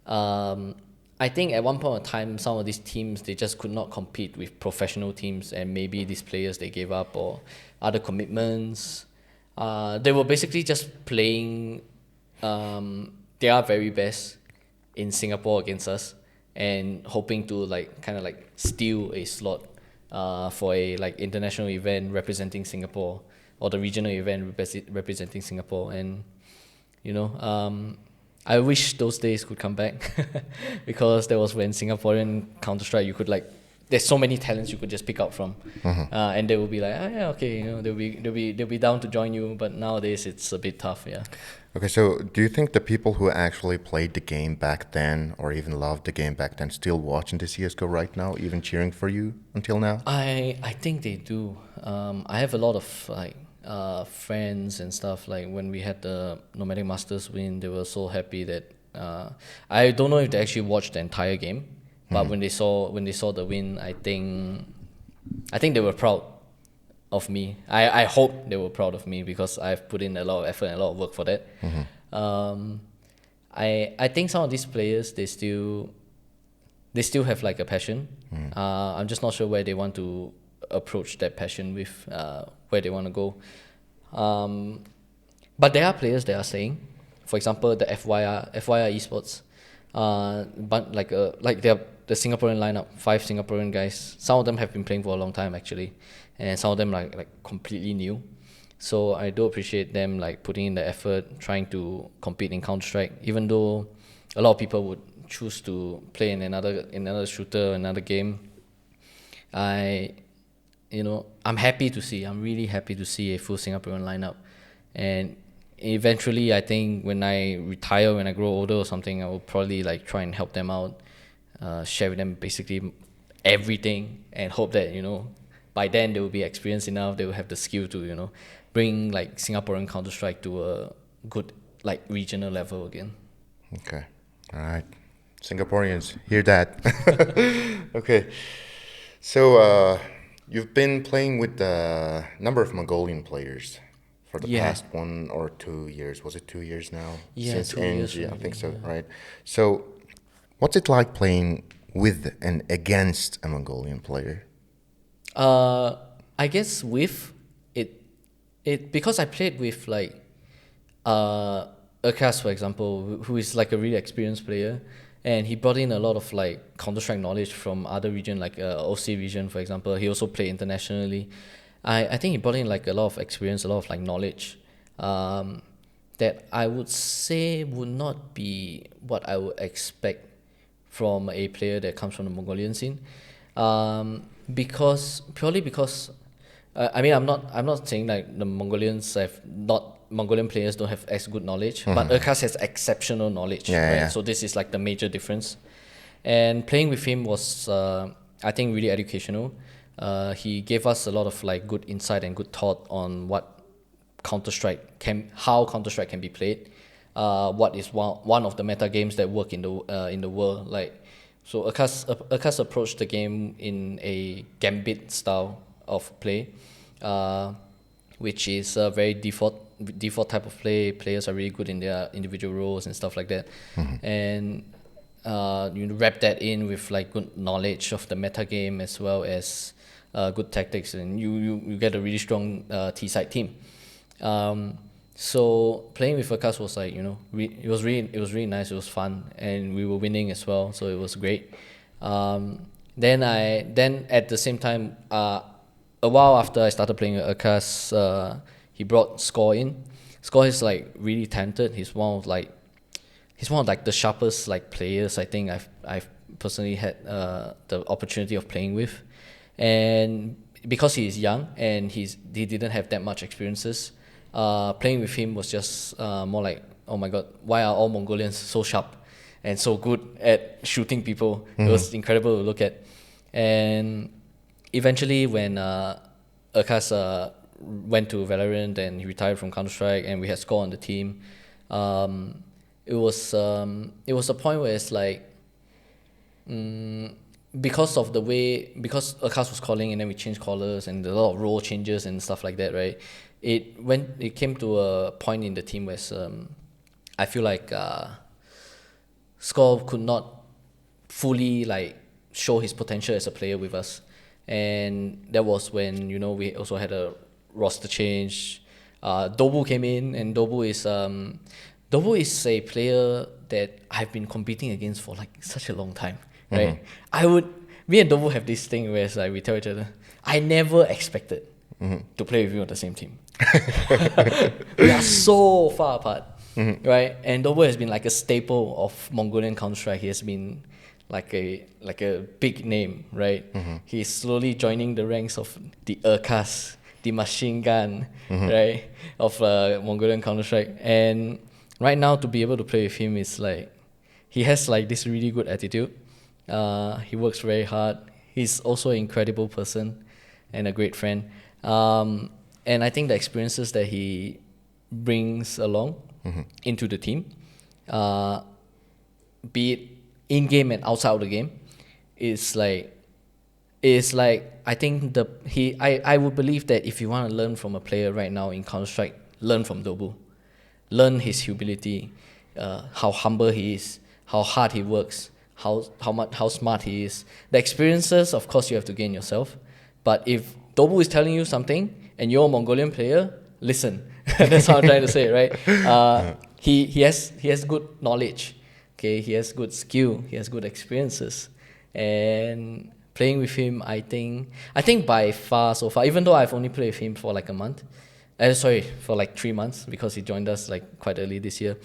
I think at one point in time, some of these teams, they just could not compete with professional teams, and maybe these players, they gave up or other commitments. They were basically just playing their very best in Singapore against us and hoping to like kind of like steal a slot for a like international event representing Singapore, or the regional event representing Singapore. And I wish those days could come back because that was when Singaporean Counter-Strike, you could like, there's so many talents you could just pick out from, and they will be like, yeah, okay, they'll be down to join you. But nowadays it's a bit tough, yeah. Okay, so do you think the people who actually played the game back then, or even loved the game back then, still watching the CS:GO right now, even cheering for you until now? I think they do. I have a lot of like friends and stuff. Like when we had the Nomadic Masters win, they were so happy that I don't know if they actually watched the entire game, but when they saw the win, I think they were proud of me. I hope they were proud of me because I've put in a lot of effort and a lot of work for that. I think some of these players, they still have like a passion. I'm just not sure where they want to approach that passion with, where they want to go. But there are players that are staying. For example, the FYR esports, but like the Singaporean lineup, 5 Singaporean guys. Some of them have been playing for a long time actually, and some of them like completely new. So I do appreciate them like putting in the effort, trying to compete in Counter-Strike, even though a lot of people would choose to play in another shooter, another game. I'm really happy to see a full Singaporean lineup. And eventually, I think when I retire, when I grow older or something, I will probably like try and help them out, share with them basically everything, and hope that, by then they will be experienced enough, they will have the skill to, bring like Singaporean Counter-Strike to a good like regional level again. Okay. All right. Singaporeans, hear that. Okay. So you've been playing with a number of Mongolian players for the past 1 or 2 years. Was it 2 years now? Yeah, Since 2 years. I think so, right? So what's it like playing with and against a Mongolian player? I guess with it because I played with like Akas, for example, who is like a really experienced player, and he brought in a lot of like Counter-Strike knowledge from other region, like OC region, for example. He also played internationally. I think he brought in like a lot of experience, a lot of like knowledge, that I would say would not be what I would expect from a player that comes from the Mongolian scene. Because I'm not saying like the Mongolian players don't have as good knowledge, but Akas has exceptional knowledge, right? Yeah. So this is like the major difference. And playing with him was, I think, really educational. He gave us a lot of like good insight and good thought on what how Counter-Strike can be played. What is one of the meta games that work in the world, like. So Akas approached the game in a gambit style of play, which is a very default type of play. Players are really good in their individual roles and stuff like that, and you wrap that in with like good knowledge of the meta game as well as good tactics, and you get a really strong T-side team. So playing with Akas was like, it was really nice. It was fun, and we were winning as well, so it was great. Then at the same time, a while after I started playing with Akas, he brought Score in. Score is like really talented. He's one of like the sharpest like players I think I've personally had the opportunity of playing with, and because he is young and he didn't have that much experiences. Playing with him was just more like, oh my god, why are all Mongolians so sharp and so good at shooting people? It was incredible to look at. And eventually when Akas went to Valorant and he retired from Counter-Strike and we had Score on the team, it was a point where it's like, because of the way, because Akas was calling and then we changed callers and a lot of role changes and stuff like that, right? It came to a point in the team where I feel like Skov could not fully like show his potential as a player with us, and that was when we also had a roster change. Dobu came in, and Dobu is a player that I've been competing against for like such a long time, right? Me and Dobu have this thing where it's like we tell each other, I never expected to play with you on the same team. We are so far apart, right? And Dobu has been like a staple of Mongolian Counter-Strike. He has been like a big name, right? He's slowly joining the ranks of the Urkas, the machine gun, right, of Mongolian Counter-Strike. And right now, to be able to play with him is like, he has like this really good attitude. He works very hard. He's also an incredible person and a great friend. And I think the experiences that he brings along into the team, be it in-game and outside of the game, is like I think I would believe that if you want to learn from a player right now in Counter-Strike, learn from Dobu. Learn his humility, how humble he is, how hard he works, how smart he is. The experiences, of course, you have to gain yourself. But if Dobu is telling you something and you're a Mongolian player, listen. That's what I'm trying to say, right? He has good knowledge. Okay, he has good skill. He has good experiences, and playing with him, I think by far so far, even though I've only played with him for like a month, for like 3 months because he joined us like quite early this year,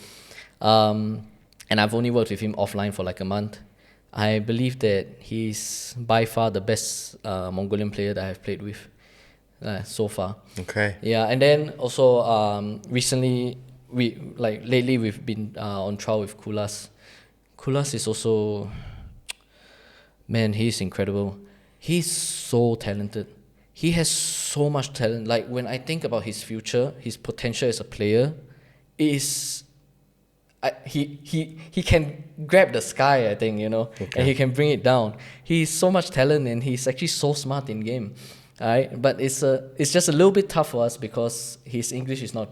and I've only worked with him offline for like a month. I believe that he's by far the best Mongolian player that I've played with so far. Okay. Yeah, and then also recently lately we've been on trial with Kulas. Kulas is also, man, he's incredible. He's so talented. He has so much talent. Like when I think about his future, his potential as a player is he can grab the sky, I think, okay, and he can bring it down. He's so much talent and he's actually so smart in game. Right? But it's just a little bit tough for us because his English is not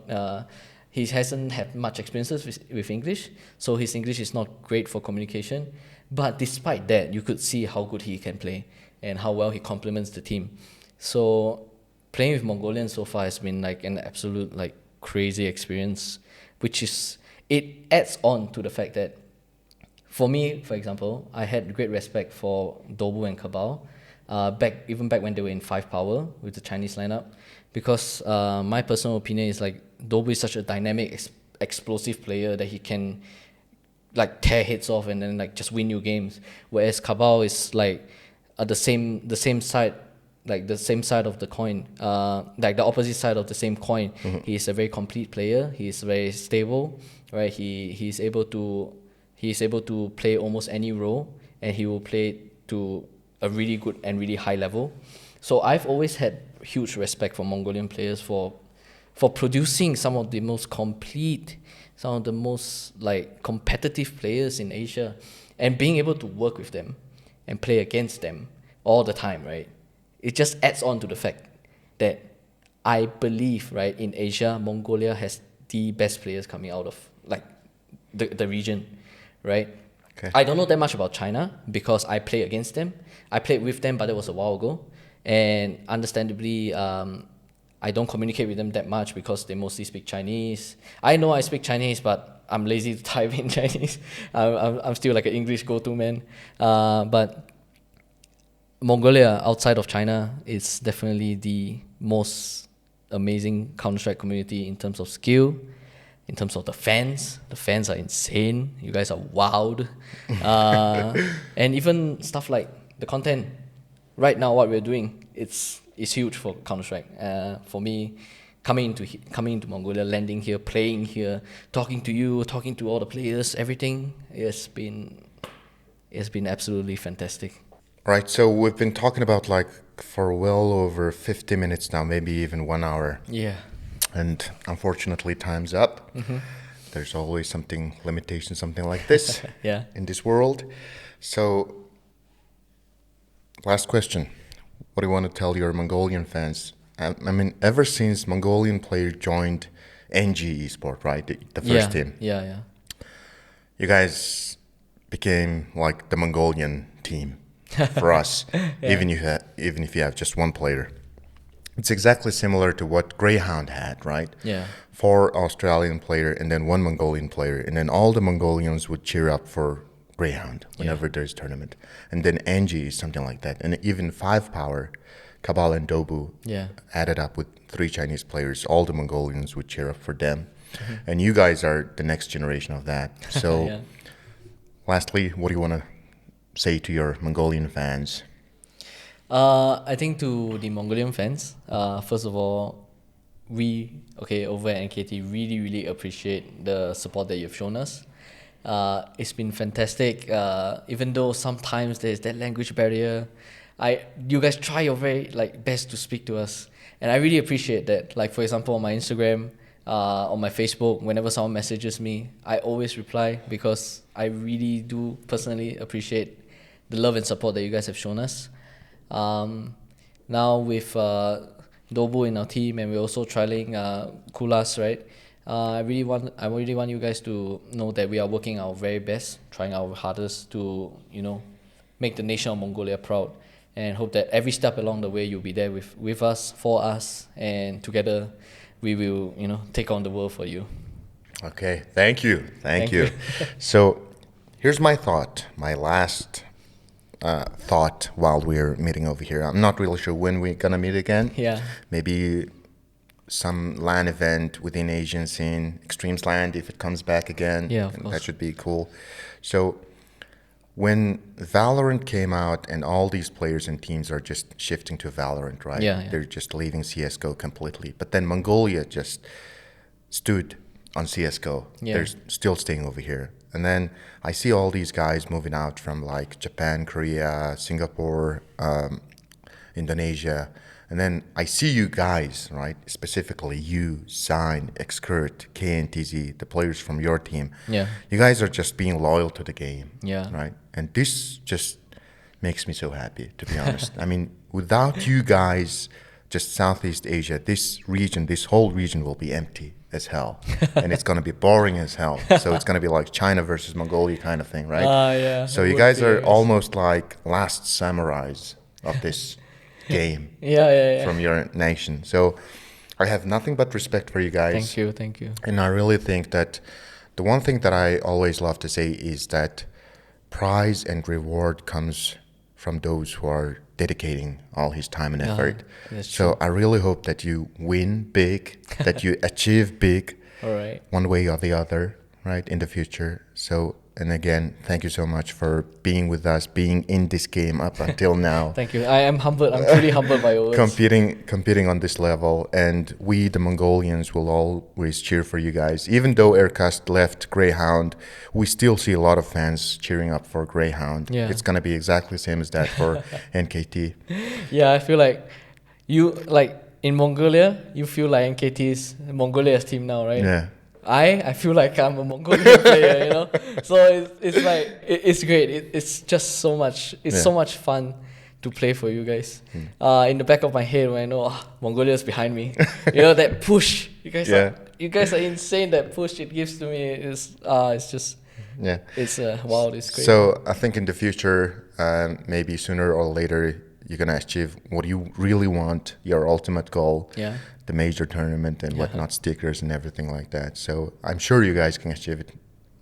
he hasn't had much experiences with English, so his English is not great for communication. But despite that, you could see how good he can play and how well he complements the team. So playing with Mongolian so far has been like an absolute like crazy experience, which is, it adds on to the fact that for me, for example, I had great respect for Dobu and Cabal back when they were in 5 power with the Chinese lineup, because my personal opinion is like Dobu is such a dynamic, explosive player that he can like tear heads off and then like just win you games, whereas Cabal is like the same side, like the same side of the coin, like the opposite side of the same coin. He is a very complete player. He is very stable, right? He's able to play almost any role, and he will play to a really good and really high level. So I've always had huge respect for Mongolian players for producing some of the most complete, some of the most like competitive players in Asia, and being able to work with them and play against them all the time, right? It just adds on to the fact that I believe, right, in Asia, Mongolia has the best players coming out of like the region, right? Okay. I don't know that much about China because I play against them. I played with them, but it was a while ago. And understandably, I don't communicate with them that much because they mostly speak Chinese. I know I speak Chinese, but I'm lazy to type in Chinese. I'm still like an English go-to man. But Mongolia, outside of China, is definitely the most amazing Counter-Strike community in terms of skill, in terms of the fans. The fans are insane. You guys are wild. And even stuff like the content. Right now, what we're doing, it's huge for Counter-Strike. For me, coming into Mongolia, landing here, playing here, talking to you, talking to all the players, everything has been absolutely fantastic. Right, so we've been talking about like for well over 50 minutes now, maybe even 1 hour. Yeah. And unfortunately, time's up. There's always something like this in this world. So last question. What do you want to tell your Mongolian fans? I mean, ever since Mongolian player joined NG Esport, right? The first team. Yeah. You guys became like the Mongolian team for us, even if you have just one player. It's exactly similar to what Greyhound had, right? Yeah. 4 Australian player and then 1 Mongolian player, and then all the Mongolians would cheer up for Greyhound whenever there's tournament. And then NG is something like that. And even 5 power, Kabal and Dobu added up with 3 Chinese players, all the Mongolians would cheer up for them. And you guys are the next generation of that. So lastly, what do you want to say to your Mongolian fans? I think to the Mongolian fans, first of all, we over at NKT really appreciate the support that you've shown us. It's been fantastic. Even though sometimes there's that language barrier, you guys try your very best to speak to us, and I really appreciate that. Like, for example, on my Instagram, on my Facebook, whenever someone messages me, I always reply because I really do personally appreciate the love and support that you guys have shown us. Now with Dobu in our team, and we're also trialing Kulas, right? I really want you guys to know that we are working our very best, trying our hardest to make the nation of Mongolia proud, and hope that every step along the way you'll be there with us, for us, and together we will take on the world for you. Okay, thank you. So here's my last thought while we're meeting over here. I'm not really sure when we're gonna meet again. Yeah. Maybe some LAN event within Asian scene, Extremes LAN, if it comes back again. Yeah, of course. That should be cool. So when Valorant came out and all these players and teams are just shifting to Valorant, right? Yeah. They're just leaving CSGO completely. But then Mongolia just stood on CSGO. Yeah. They're still staying over here. And then I see all these guys moving out from like Japan, Korea, Singapore, Indonesia. And then I see you guys, right? Specifically you, Sign, Xkurt, KNTZ, the players from your team. Yeah. You guys are just being loyal to the game. Yeah. Right? And this just makes me so happy, to be honest. I mean, without you guys, just Southeast Asia, this whole region will be empty as hell. And it's going to be boring as hell. So it's going to be like China versus Mongolia kind of thing, right? Yeah. So you guys are almost like last samurais of this game from your nation. So I have nothing but respect for you guys. Thank you. And I really think that the one thing that I always love to say is that prize and reward comes from those who are dedicating all his time and effort. So I really hope that you win big, that you achieve big, all right, one way or the other, right, in the future. So, and again, thank you so much for being with us, being in this game up until now. Thank you. I am humbled. I'm truly humbled by your words. Competing on this level, and we, the Mongolians, will always cheer for you guys. Even though Aircast left Greyhound, we still see a lot of fans cheering up for Greyhound. Yeah. It's gonna be exactly the same as that for NKT. Yeah, I feel like in Mongolia, you feel like NKT's Mongolia's team now, right? Yeah. I feel like I'm a Mongolian player, So it's like it's great. It's just so much. It's so much fun to play for you guys. In the back of my head, when I know Mongolia's behind me, that push. You guys are insane. That push it gives to me is it's just it's wow. It's great. So I think in the future, maybe sooner or later, you're gonna achieve what you really want, your ultimate goal. Yeah. The major tournament and whatnot, stickers and everything like that. So I'm sure you guys can achieve it.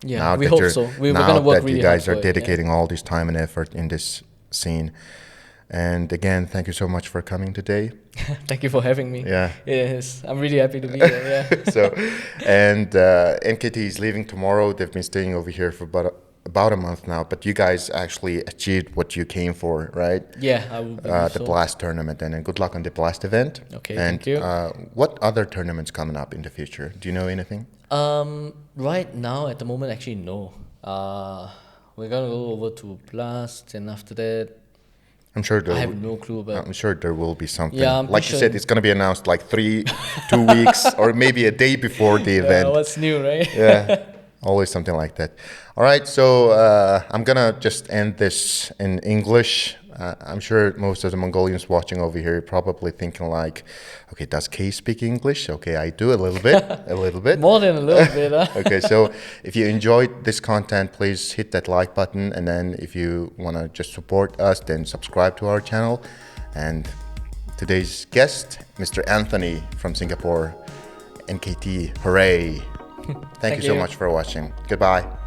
Yeah, now we that hope so. We're gonna work really you guys hard are dedicating all this time and effort in this scene. And again, thank you so much for coming today. Thank you for having me. Yeah. Yes, I'm really happy to be here. Yeah. So, and NKT is leaving tomorrow. They've been staying over here for about a month now, but you guys actually achieved what you came for, right? Yeah, I will believe the Blast tournament, and good luck on the Blast event. Okay, and, thank you. What other tournaments coming up in the future? Do you know anything? Right now, at the moment, actually, no. We're gonna go over to Blast, and after that, I'm sure I have no clue, but I'm sure there will be something. Yeah, I'm like you said, it's gonna be announced like 2 weeks, or maybe a day before the event. What's new, right? Yeah. Always something like that. All right, so I'm gonna just end this in English. I'm sure most of the Mongolians watching over here probably thinking like, okay, does Kay speak English? Okay, I do a little bit, a little bit. More than a little bit. Okay, so if you enjoyed this content, please hit that like button. And then if you want to just support us, then subscribe to our channel. And today's guest, Mr. Anthony from Singapore, NKT, hooray. Thank you so much for watching. Goodbye.